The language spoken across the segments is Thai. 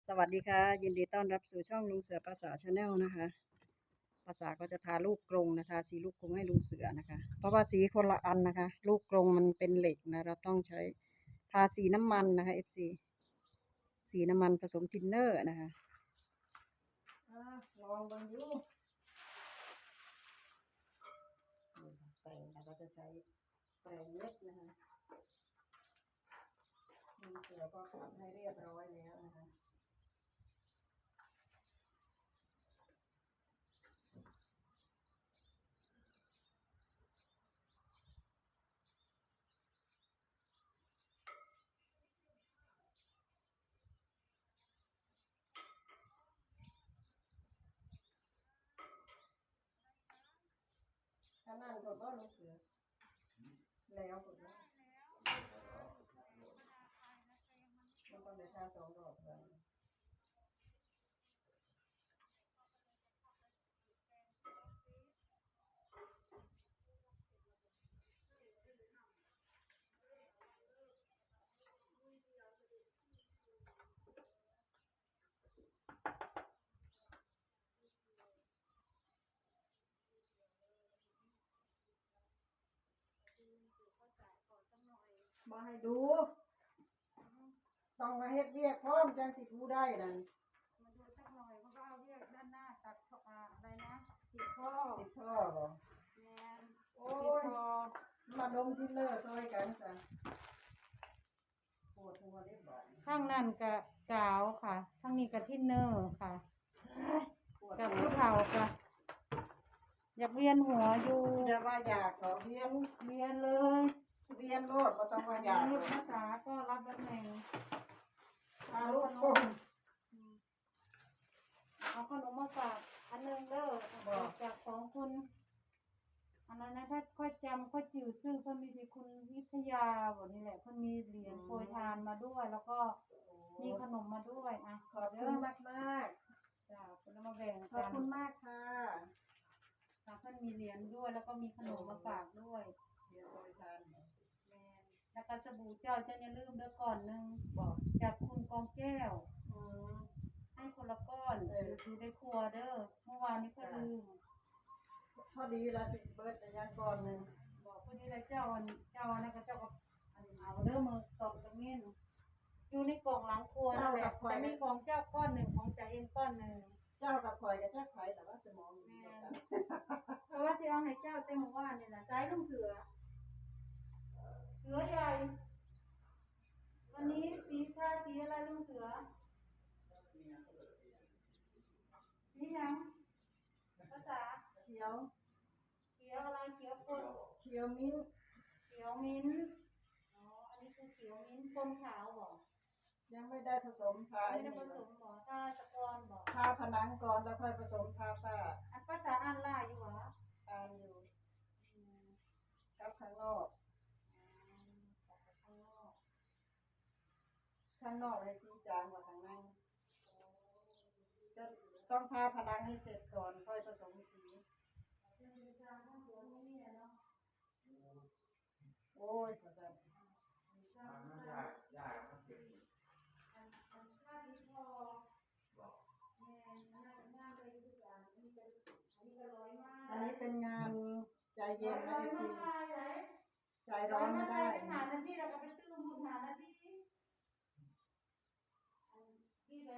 สวัสดีค่ะยินดีต้อนรับสู่ช่องลุงเสือภาษาชาแนลนะคะภาษาก็จะทาลูกกรงนะคะสีลูกกรงให้ลุงเสือนะคะเพราะว่าสีคนละอันนะคะลูกกรงมันเป็นเหล็กนะเราต้องใช้ทาสีน้ำมันนะคะ FC สีน้ำมันผสมทินเนอร์นะคะลองบังดูแปรงเราก็จะใช้แปรงเล็กนะคะลุงเสือก็ขัดให้เรียบร้อยแล้วนะคะถ้านั่นก็ลุงเสือแล้วก็มันต้องได้ทา2 รอบเลยมาให้ดูต้องมาเฮ็ดเวียกพร้อมจังสิทูได้นั่นมาดูสักหน่อยเขาก็เอาเรียกด้านหน้าตัดอะไรนะติดท่อติดท่อบ่แมนโอ้ติดยท่อมาดมทินเนอร์ซอยกันจ้ะปวดหัวเรียบร้อยข้างนั่นกับกาวค่ะข้างนี้กับทินเนอร์ค่ะกับผู้เฒ่าค่ะอยากเวียนหัวอยู่อย่าว่าอยากขอเวียนเลยเวียนโลดบ่ต้องว่าอยากลูกภาษาก็รับตำแหน่งทาลูกกงเอาขนมมาฝากอันนึงเด้อจาก2 คนอันนั้นนะถ้าค่อยจำค่อยจืดชื่อเพิ่นมีที่คุณวิทยาบอกนี่แหละเพิ่นมีเหรียญโปรยทานมาด้วยแล้วก็มีขนมมาด้วยอ่ะขอบคุณมากมากจ้าเพิ่นมาแบ่งขอบกันคุณมากค่ะเพิ่นมีเหรียญด้วยแล้วก็มีขนมมาฝากด้วยเรียนโปรยทานแม่แล้วก็สบู่เจ้าจะอย่าลืมเด้อก่อนนึงบอกจากคุณกองแก้วให้คนละก้อนอยู่ในครัวเด้อเมื่อวานนี้ก็ลืมพอดีละสิเบิดระยะก่อนนึงบอกพอดีเลยเจ้านะก็เจ้าก็เอาเด้อมือตอกตะเมียนอยู่ในกล่องหลังครัวนั่นแหละแต่มีของเจ้าก้อนหนึ่งของจ่าเอ็นก้อนหนึ่งเจ้ากับข่อยกับเจ้าไข่แต่ว่าสมองแม่เพราะว่าที่เอาให้เจ้าเต็มว่านี่แหละใจลุงเสือใหญ่วันนี้สีทาสีอะไรลุงเสือสียังภาษาเขียวอะไรเขียวคนเขียวมิ้นอ๋ออันนี้คือเขียวมิ้นคนขาวบอกยังไม่ได้ผสมทาไม่ได้ผสมหมอทาตะกอนบอกทาผนังก่อนแล้วค่อยผสมทาฝ้าอันภาษาอ่านล่าอยู่หรออ่านอยู่ครับข้างนอกให้สีจางกว่าข้างในจะต้องทาผนังให้เสร็จก่อนค่อยผสมสีโอ้ยภาษาอันนี้เป็นงานใจเย็นนะพี่ใจร้อนไม่ได้หาหน้าที่เราก็ไปซื้อบุญหาหน้าที่ที่ได้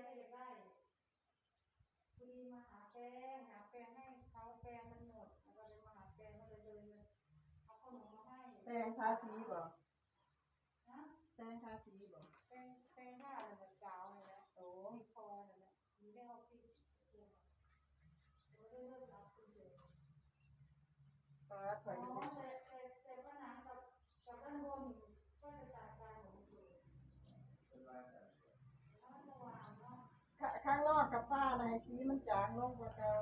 คุยมาหาแป้งให้เขาแป้งมันหมดแล้วก็เลยมาหาแป้งก็เลยเอาขนมมาให้แป้งทาสีบ่แป้งทาสีบ่แป้งว่าอะไรแบบกาวอะไรนะโอ้มีคออะไรนะมีได้เอาไปเริ่มรับคุณเจฟ้าถอยไปแต่ว่าน้ำกับด้านบนก็จะต่างกันของคุณข้างนอกกับฝ้าในสีมันจางลงกว่าเก่า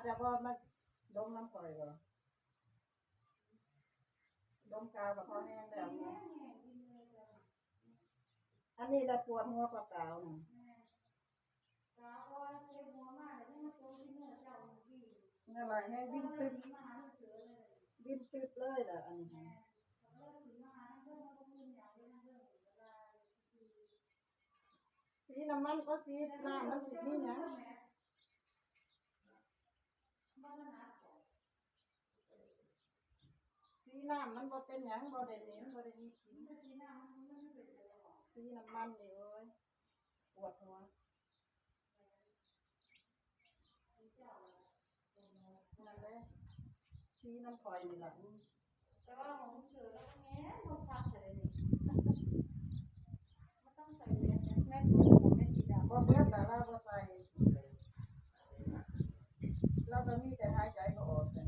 จะบ่มาดมน้ำข่อยบ่ดมกาวกับพ่อแห้งแล้วเนี่ยอันนี้เราปวดหัวกว่ากาวนี่นี่อะไรให้วิ่งตึ๊บวิ่งตึ๊บเลยล่ะอันนี้สีน้ำมันก็สีน้ำมันสีนี่นะสีน้ำมันบ่เป็นหยังบ่ได้เหม็นบ่ได้มีกลิ่นสีน้ำมันนี่เอ้ยปวดหัวนั่นเลยสีน้ำข่อยนี่ล่ะแต่ว่าของเสือแล้วแง่บ่พักเลยนี่มันต้องใส่แมสแมสผมไม่สีดำบ่เบิดแต่ว่าบ่ใส่เราก็มีแต่หายใจบ่ออกเลย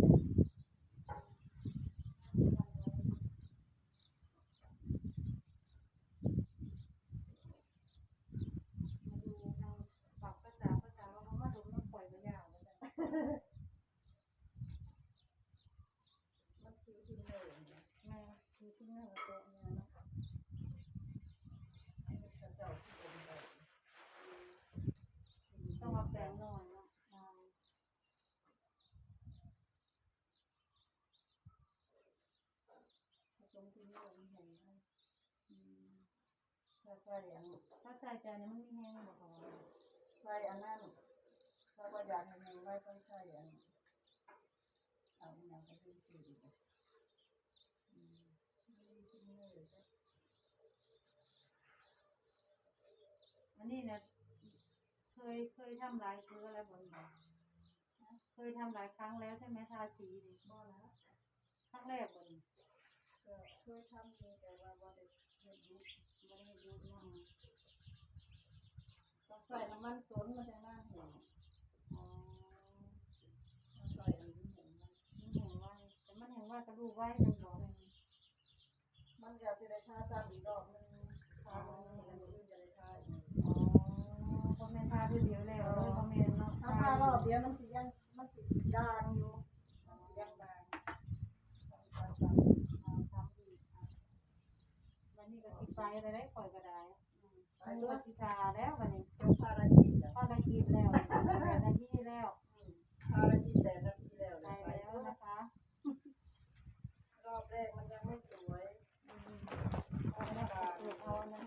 ต้องมาแปลงหน่อยเนาะผสมที่นี่มันแห้งถ้าใส่อันถ้าใส่ใจเนี่ยมันไม่แห้งหรอกใส่อันนั้นถ้าว่าอยากให้แห้งไว้ต้องใส่อันเอาอย่างไปดูสิอันนี้เนี่ยเคยทำหลายคืออะไรบนบ่เคยทำหลายครั้งแล้วใช่ไหมทาสีนี่บ่แล้วครั้งแรกบนเคยทำอยู่แต่ว่าบ่ได้เฮ็ดยุบบ่ได้ยุบเนาะต้องใส่น้ำมันสนมันจะน่าแห้งอ๋อใส่อันนี้แห้งมันแห้งไว้แต่มันแห้งไว้กระดูกไว้จังบ่มันอยากจะได้ทาซ้ำอีกรอบนึงทามันนี่แล้วมันจะได้ทาอีกอ๋อพอแม่ทาด้วยเดียวแล้วพอแม่เนาะถ้าทารอบเดียวมันสิยังมันสิด่างอยู่ยังด่างวันนี้ก็สิไปอะไรได้ปล่อยก็ได้ไปด้วยสิทาแล้ววันนี้จบภารกิจแล้ว8 นาทีแล้วภารกิจ8 นาทีแล้วไปแล้วนะคะรอบแรกมันยังไม่สวยเอานะ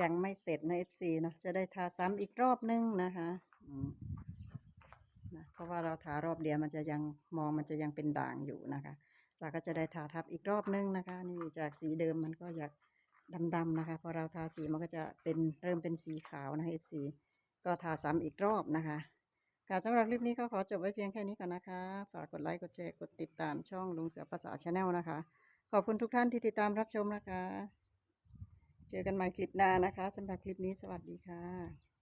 ยังไม่เสร็จนะ FC เนาะจะได้ทาซ้ำอีกรอบนึงนะคะนะเพราะว่าเราทารอบเดียวมันจะยังมันจะยังเป็นด่างอยู่นะคะเราก็จะได้ทาทับอีกรอบนึงนะคะ นี่จากสีเดิมมันก็อยากดำๆนะคะพอเราทาสีมันก็จะเป็นเริ่มเป็นสีขาวนะ FC ก็ทาซ้ำอีกรอบนะคะค่ะสำหรับคลิปนี้ก็ขอจบไว้เพียงแค่นี้ก่อนนะคะฝากกดไลค์กดแชร์กดติดตามช่องลุงเสือภาษาชาแนลนะคะขอบคุณทุกท่านที่ติดตามรับชมนะคะเจอกันใหม่คลิปหน้านะคะสำหรับคลิปนี้สวัสดีค่ะ